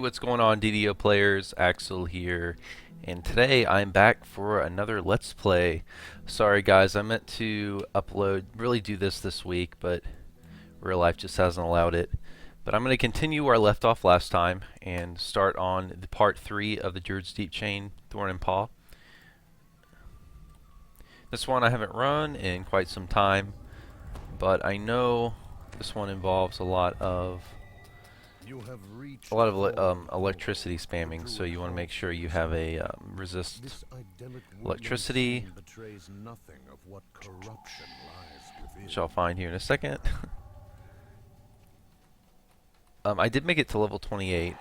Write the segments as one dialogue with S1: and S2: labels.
S1: What's going on, DDO players? Axel here, and today I'm back for another Let's Play. Sorry guys, I meant to really do this week, but real life just hasn't allowed it. But I'm going to continue where I left off last time and start on the part 3 of the Druid Deep chain, Thorn and Paw. This one I haven't run in quite some time, but I know this one involves a lot of electricity spamming, so you want to make sure you have a resist electricity, which I'll find here in a second. I did make it to level 28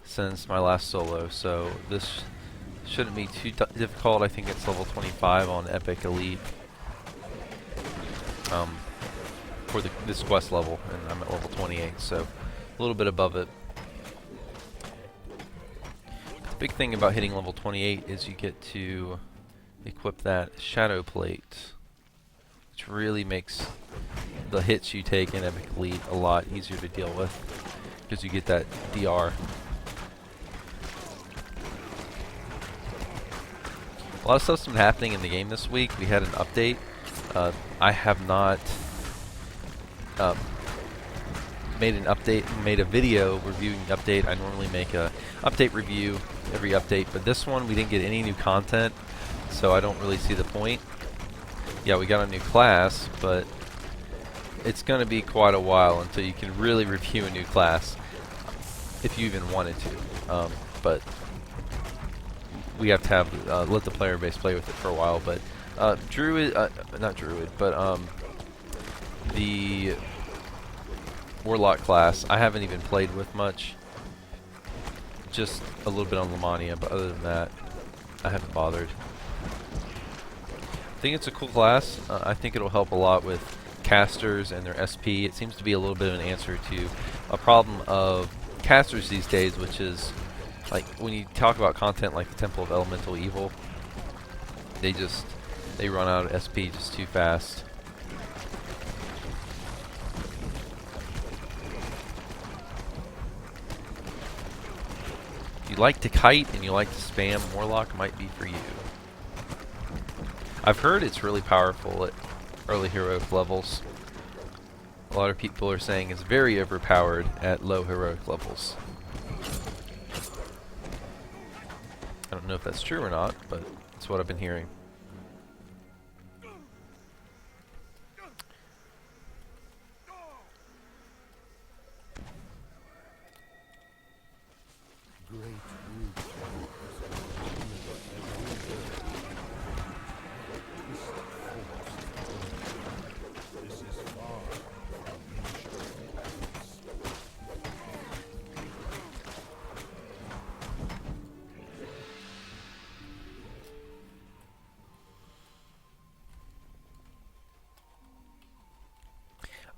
S1: since my last solo, so this shouldn't be too difficult. I think it's level 25 on Epic Elite for this quest level, and I'm at level 28, so a little bit above it. The big thing about hitting level 28 is you get to equip that shadow plate, which really makes the hits you take in Epic Elite a lot easier to deal with because you get that DR. A lot of stuff's been happening in the game this week. We had an update. I have not made a video reviewing the update. I normally make a update review every update, but this one we didn't get any new content, so I don't really see the point. Yeah, we got a new class, but it's going to be quite a while until you can really review a new class, if you even wanted to. But we have to have let the player base play with it for a while. But Druid, not Druid, but the Warlock class, I haven't even played with much. Just a little bit on Lamania, but other than that, I haven't bothered. I think it's a cool class. I think it'll help a lot with casters and their SP. It seems to be a little bit of an answer to a problem of casters these days, which is like when you talk about content like the Temple of Elemental Evil, they run out of SP just too fast. If you like to kite and you like to spam, Warlock might be for you. I've heard it's really powerful at early heroic levels. A lot of people are saying it's very overpowered at low heroic levels. I don't know if that's true or not, but it's what I've been hearing.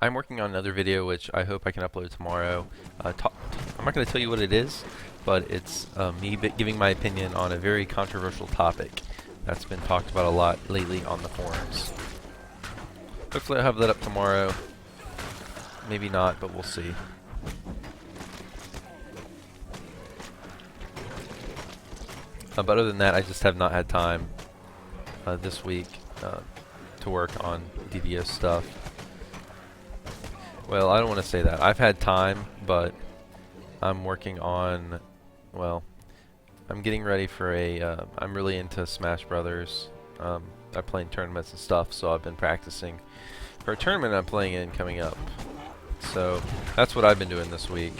S1: I'm working on another video which I hope I can upload tomorrow. I'm not going to tell you what it is, but it's me giving my opinion on a very controversial topic that's been talked about a lot lately on the forums. Hopefully I'll have that up tomorrow. Maybe not, but we'll see. But other than that, I just have not had time this week to work on DDO stuff. Well, I don't want to say that. I've had time, but I'm working on, well, I'm getting ready for I'm really into Smash Brothers. I play in tournaments and stuff, so I've been practicing for a tournament I'm playing in coming up. So that's what I've been doing this week.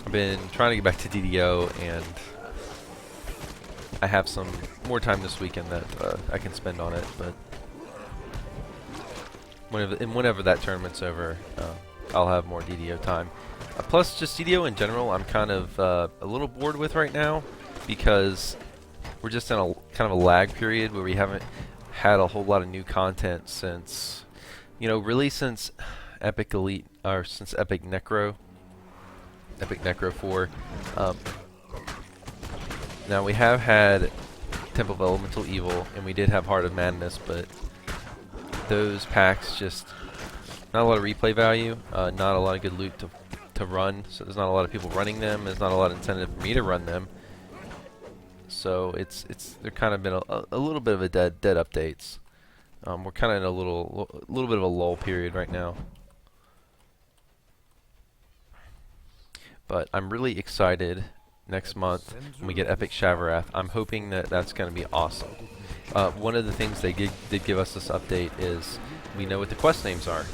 S1: I've been trying to get back to DDO, and I have some more time this weekend that I can spend on it, but whenever that tournament's over, I'll have more DDO time. Plus, just DDO in general, I'm kind of a little bored with right now because we're just in a kind of a lag period where we haven't had a whole lot of new content since, really since Epic Elite, or since Epic Necro 4. Now we have had Temple of Elemental Evil, and we did have Heart of Madness, but those packs just not a lot of replay value, not a lot of good loot to run, so there's not a lot of people running them. There's not a lot of incentive for me to run them. So they're kind of been a little bit of a dead updates. We're kind of in a little bit of a lull period right now. But I'm really excited next month when we get Epic Shavarath. I'm hoping that that's going to be awesome. One of the things they did give us this update is we know what the quest names are.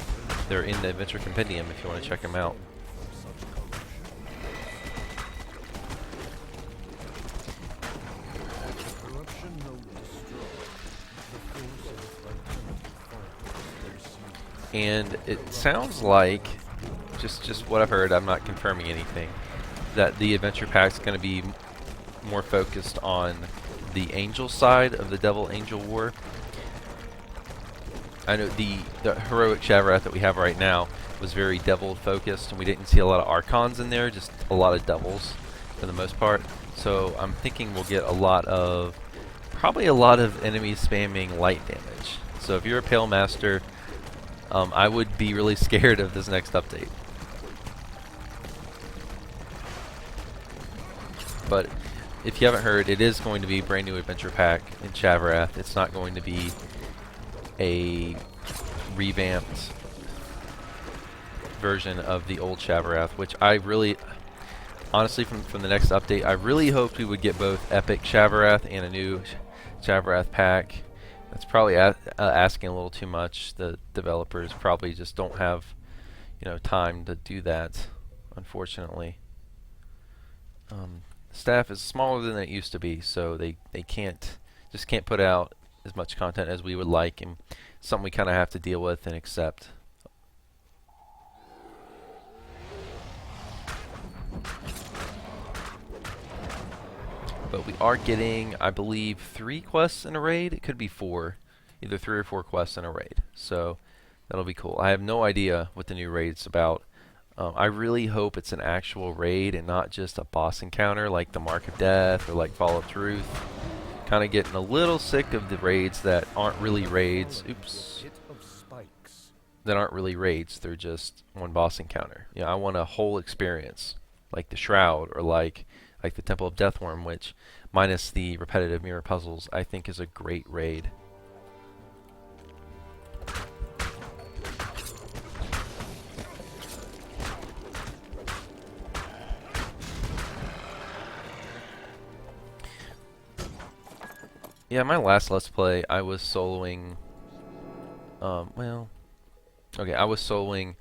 S1: They're in the Adventure Compendium if you want to check them out. And it sounds like, just what I've heard, I'm not confirming anything, that the adventure pack is going to be more focused on the angel side of the Devil Angel War. I know the heroic Shavarath that we have right now was very devil focused, and we didn't see a lot of archons in there, just a lot of devils for the most part. So I'm thinking we'll get probably a lot of enemies spamming light damage. So if you're a Pale Master, I would be really scared of this next update. But if you haven't heard, it is going to be a brand new adventure pack in Shavarath. It's not going to be a revamped version of the old Shavarath, which I really, honestly, from the next update, I really hoped we would get both Epic Shavarath and a new Shavarath pack. That's probably asking a little too much. The developers probably just don't have, time to do that, unfortunately. Staff is smaller than it used to be, so they can't put out as much content as we would like, and something we kind of have to deal with and accept. But we are getting, I believe, 3 quests in a raid. It could be 4. Either 3 or 4 quests in a raid. So that'll be cool. I have no idea what the new raid's about. I really hope it's an actual raid and not just a boss encounter like the Mark of Death or like Fall of Truth. Kind of getting a little sick of the raids that aren't really raids. Oops. That aren't really raids. They're just one boss encounter. I want a whole experience, like the Shroud or like the Temple of Deathworm, which, minus the repetitive mirror puzzles, I think is a great raid. Yeah, my last Let's Play, I was soloing, I was soloing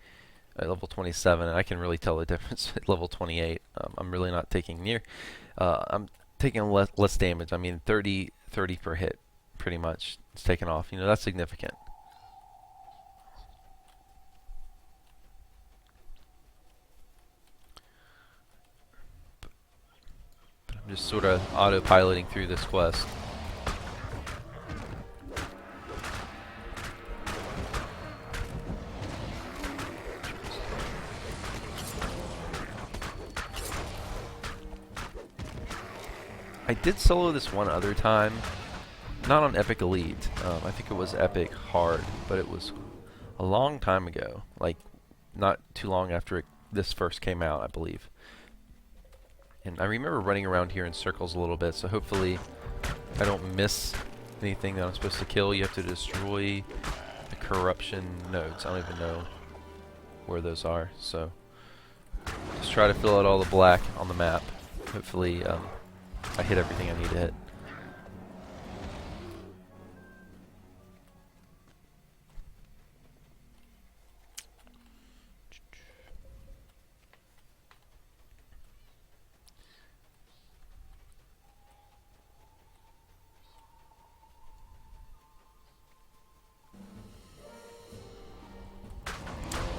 S1: at level 27, and I can really tell the difference at level 28. I'm really not taking I'm taking less damage. I mean, 30 per hit, pretty much. It's taken off. That's significant. But I'm just sort of autopiloting through this quest. I did solo this one other time, not on Epic Elite. I think it was Epic Hard, but it was a long time ago, like not too long after this first came out, I believe. And I remember running around here in circles a little bit, so hopefully I don't miss anything that I'm supposed to kill. You have to destroy the corruption nodes. I don't even know where those are, so just try to fill out all the black on the map. Hopefully I hit everything I need to hit.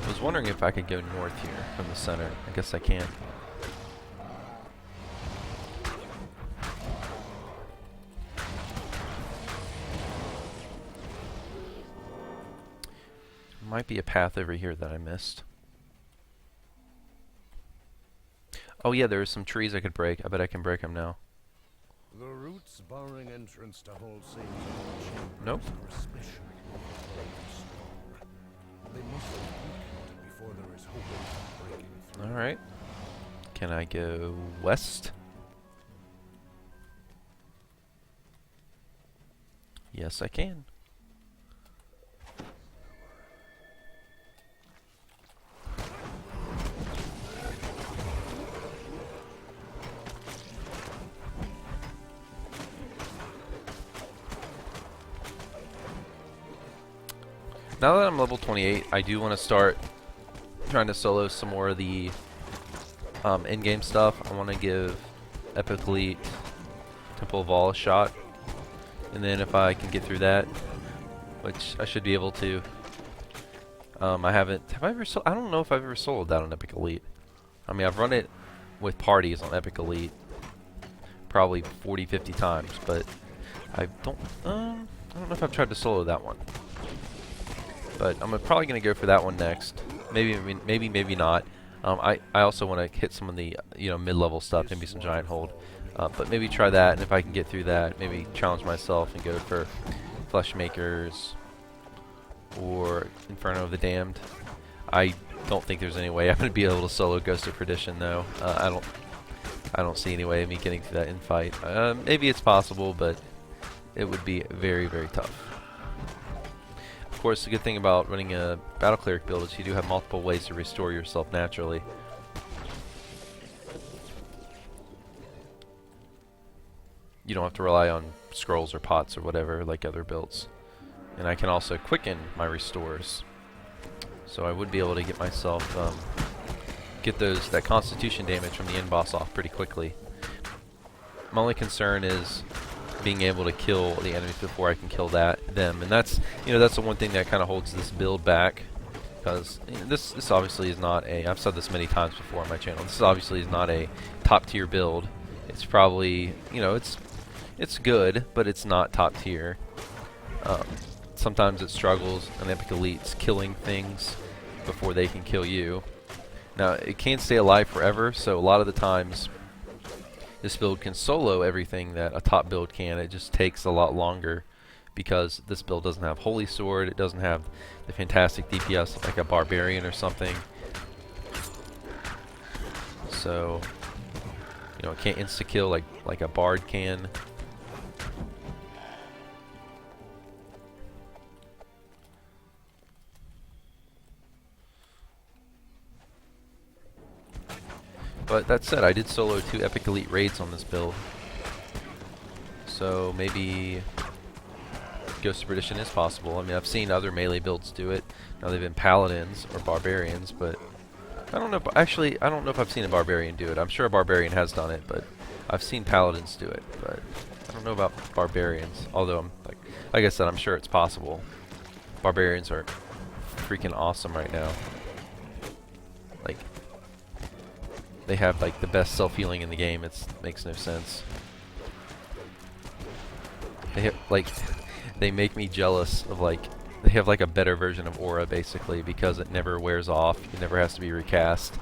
S1: I was wondering if I could go north here from the center. I guess I can. Might be a path over here that I missed. Oh yeah, there are some trees I could break. I bet I can break them now.
S2: The roots barring entrance to whole
S1: Nope.
S2: They must be weakened before there is hope of breaking
S1: Alright. Can I go west? Yes, I can. Now that I'm level 28, I do want to start trying to solo some more of the in-game stuff. I want to give Epic Elite Temple of All a shot, and then if I can get through that, which I should be able to. I haven't. Have I ever? I don't know if I've ever soloed that on Epic Elite. I mean, I've run it with parties on Epic Elite probably 40, 50 times, but I don't know if I've tried to solo that one. But I'm probably going to go for that one next. Maybe not. I also want to hit some of the mid-level stuff, maybe some giant hold. But maybe try that, and if I can get through that, maybe challenge myself and go for Flesh Makers or Inferno of the Damned. I don't think there's any way I'm going to be able to solo Ghost of Perdition though. I don't see any way of me getting through that in fight. Maybe it's possible, but it would be very, very tough. Of course, the good thing about running a Battle Cleric build is you do have multiple ways to restore yourself naturally. You don't have to rely on scrolls or pots or whatever like other builds. And I can also quicken my restores. So I would be able to get myself, get that constitution damage from the end boss off pretty quickly. My only concern is being able to kill the enemies before I can kill them, and that's that's the one thing that kind of holds this build back, because this obviously is not a. I've said this many times before on my channel. This obviously is not a top tier build. It's probably it's good, but it's not top tier. Sometimes it struggles, and Epic Elite's killing things before they can kill you. Now it can't stay alive forever, so a lot of the times this build can solo everything that a top build can. It just takes a lot longer because this build doesn't have Holy Sword. It doesn't have the fantastic DPS like a Barbarian or something. So, it can't insta-kill like a Bard can. But that said, I did solo 2 Epic Elite raids on this build. So maybe Ghost of Perdition is possible. I mean, I've seen other melee builds do it. Now they've been Paladins or Barbarians, but I don't know. Actually, I don't know if I've seen a Barbarian do it. I'm sure a Barbarian has done it, but I've seen Paladins do it. But I don't know about Barbarians. Although I'm like I said, I'm sure it's possible. Barbarians are freaking awesome right now. Like, they have like the best self-healing in the game. It makes no sense. They make me jealous of they have like a better version of Aura basically, because it never wears off. It never has to be recast,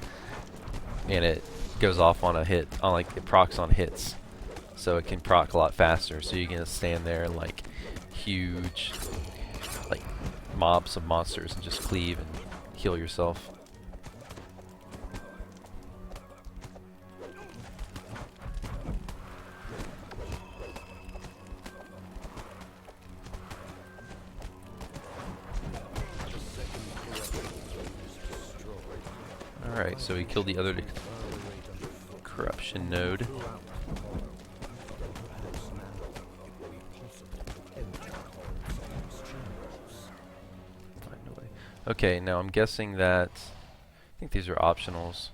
S1: and it goes off on a hit. It procs on hits, so it can proc a lot faster. So you can stand there and huge mobs of monsters and just cleave and heal yourself. Alright, so he killed the other corruption node. Okay, now I'm guessing that I think these are optionals.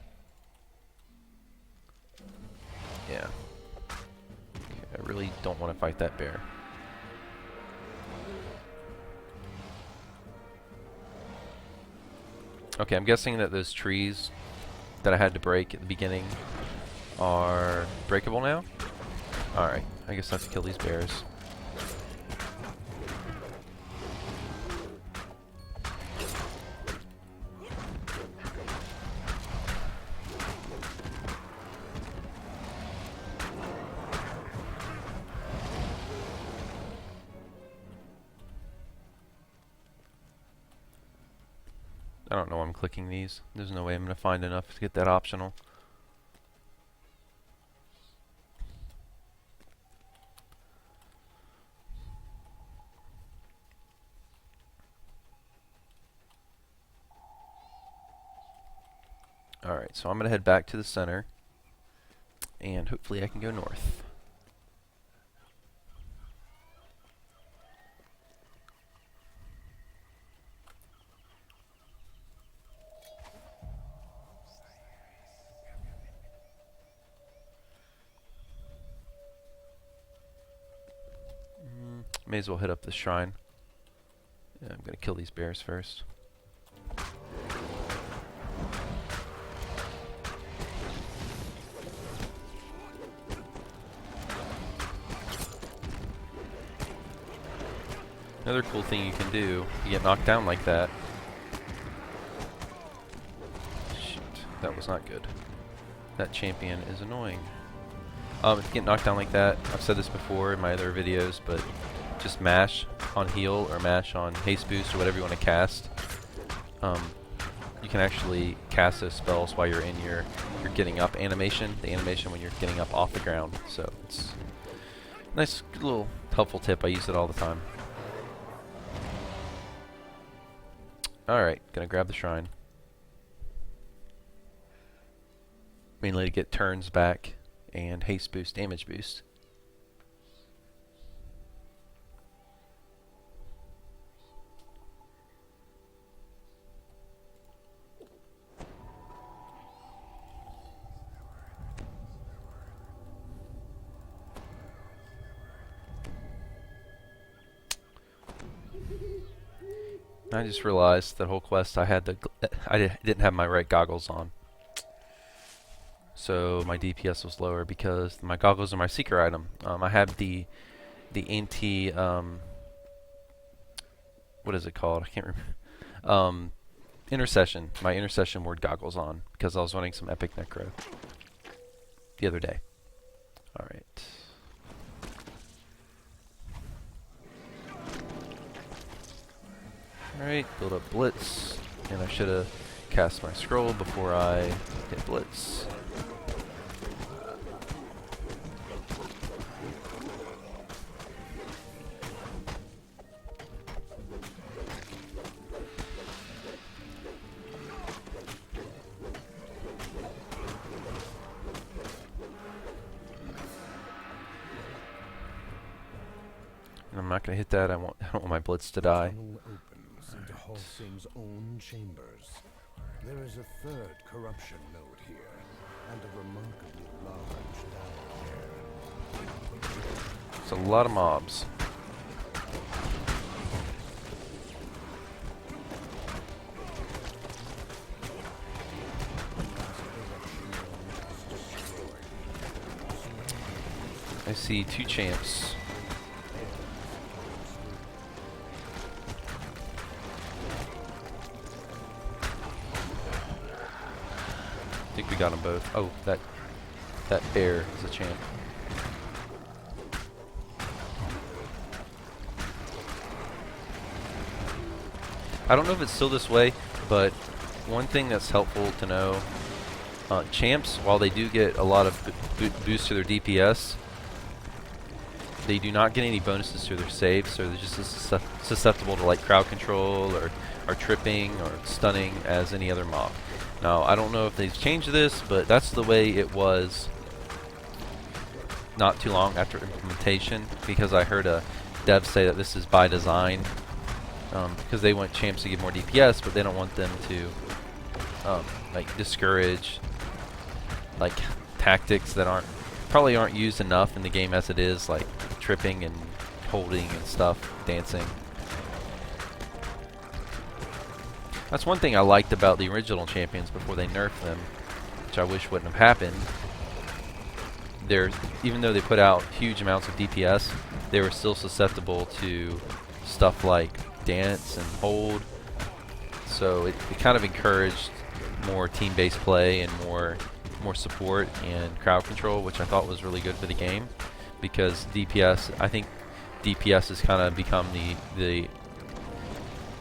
S1: Yeah. Okay, I really don't want to fight that bear. Okay, I'm guessing that those trees that I had to break at the beginning are breakable now? Alright, I guess I have to kill these bears. I don't know why I'm clicking these. There's no way I'm going to find enough to get that optional. Alright, so I'm going to head back to the center, and hopefully I can go north. May as well hit up the shrine. Yeah, I'm going to kill these bears first. Another cool thing you can do, you get knocked down like that. Shoot, that was not good. That champion is annoying. If you get knocked down like that, I've said this before in my other videos, but just mash on heal or mash on haste boost or whatever you want to cast. You can actually cast those spells while you're in your getting up animation, the animation when you're getting up off the ground. So it's a nice little helpful tip. I use it all the time. Alright, gonna grab the shrine. Mainly to get turns back and haste boost, damage boost. I just realized that whole quest I didn't have my right goggles on. So my DPS was lower because my goggles are my seeker item. I have the anti what is it called? I can't remember. Intercession. My intercession ward goggles on because I was running some epic necro the other day. All right. Alright, build up Blitz, and I should have cast my scroll before I hit Blitz. And I'm not going to hit that, I don't want my Blitz to die.
S2: Into Halsing's own chambers. There is a third corruption node here, and a remarkably large down there.
S1: It's a lot of mobs. I see 2 champs. I think we got them both. Oh, that bear is a champ. I don't know if it's still this way, but one thing that's helpful to know, champs, while they do get a lot of boost to their DPS, they do not get any bonuses to their saves, so they're just as susceptible to like crowd control or tripping or stunning as any other mob. Now, I don't know if they've changed this, but that's the way it was not too long after implementation, because I heard a dev say that this is by design, because they want champs to get more DPS, but they don't want them to like discourage like tactics that probably aren't used enough in the game as it is, like tripping and holding and stuff, dancing. That's one thing I liked about the original champions before they nerfed them, which I wish wouldn't have happened. Even though they put out huge amounts of DPS, they were still susceptible to stuff like dance and hold. So it kind of encouraged more team-based play and more support and crowd control, which I thought was really good for the game, because DPS, I think DPS has kind of become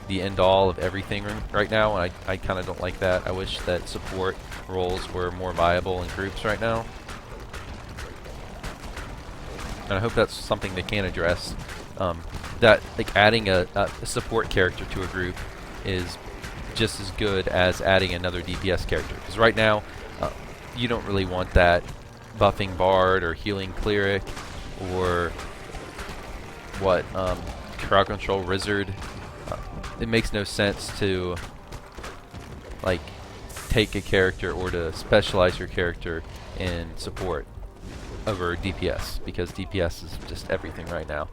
S1: the end all of everything right now, and I kind of don't like that. I wish that support roles were more viable in groups right now. And I hope that's something they can address. That like adding a support character to a group is just as good as adding another DPS character. Because right now, you don't really want that buffing bard or healing cleric or what crowd control wizard. It makes no sense to like take a character or to specialize your character in support over DPS, because DPS is just everything right now.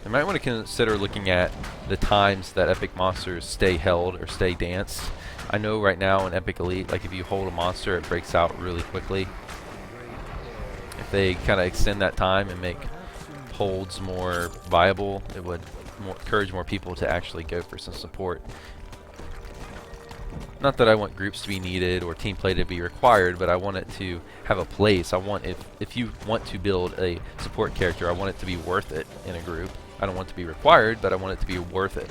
S1: You might want to consider looking at the times that epic monsters stay held or stay danced. I know right now in Epic Elite, like if you hold a monster, it breaks out really quickly. If they kind of extend that time and make holds more viable, it would encourage more people to actually go for some support. Not that I want groups to be needed or team play to be required, but I want it to have a place. I want, if you want to build a support character, I want it to be worth it in a group. I don't want it to be required, but I want it to be worth it.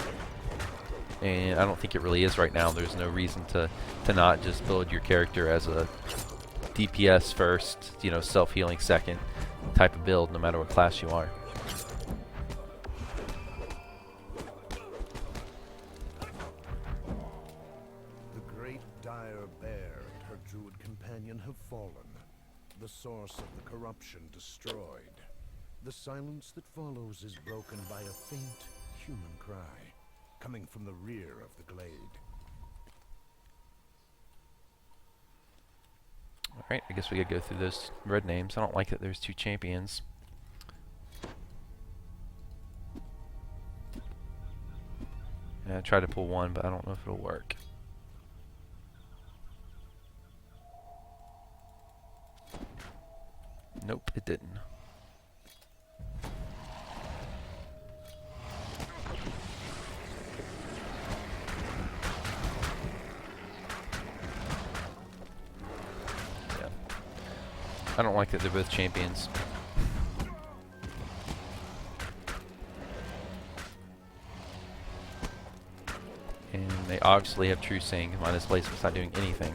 S1: And I don't think it really is right now. There's no reason to not just build your character as a DPS first, you know, self-healing second type of build, no matter what class you are.
S2: The great dire bear and her druid companion have fallen. The source of the corruption destroyed. The silence that follows is broken by a faint human cry, coming from the rear of the glade.
S1: Alright, I guess we gotta go through those red names. I don't like that there's two champions. Yeah, I tried to pull one, but I don't know if it'll work. Nope, it didn't. Yeah. I don't like that they're both champions. And they obviously have true saying on this place was not doing anything.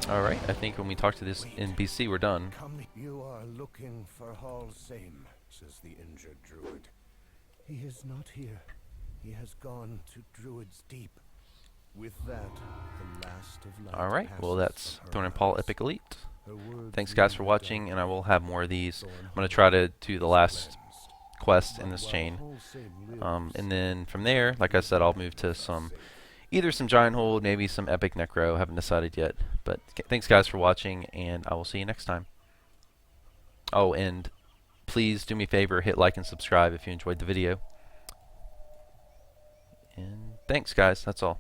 S1: Alright, I think when we talk to this NPC, we're done.
S2: Come, you are looking for Hall Same, says the injured druid. He is not here. He has gone to Druid's Deep. With that, the last of light.
S1: Alright, well that's Thorn and Paw Epic Elite. Thanks guys for watching, and I will have more of these. I'm going to try to do the last quest in this chain. And then from there, like I said, I'll move to either some Giant Hold, maybe some Epic Necro. Haven't decided yet. But thanks guys for watching, and I will see you next time. Oh, and please do me a favor, hit like and subscribe if you enjoyed the video. And thanks guys, that's all.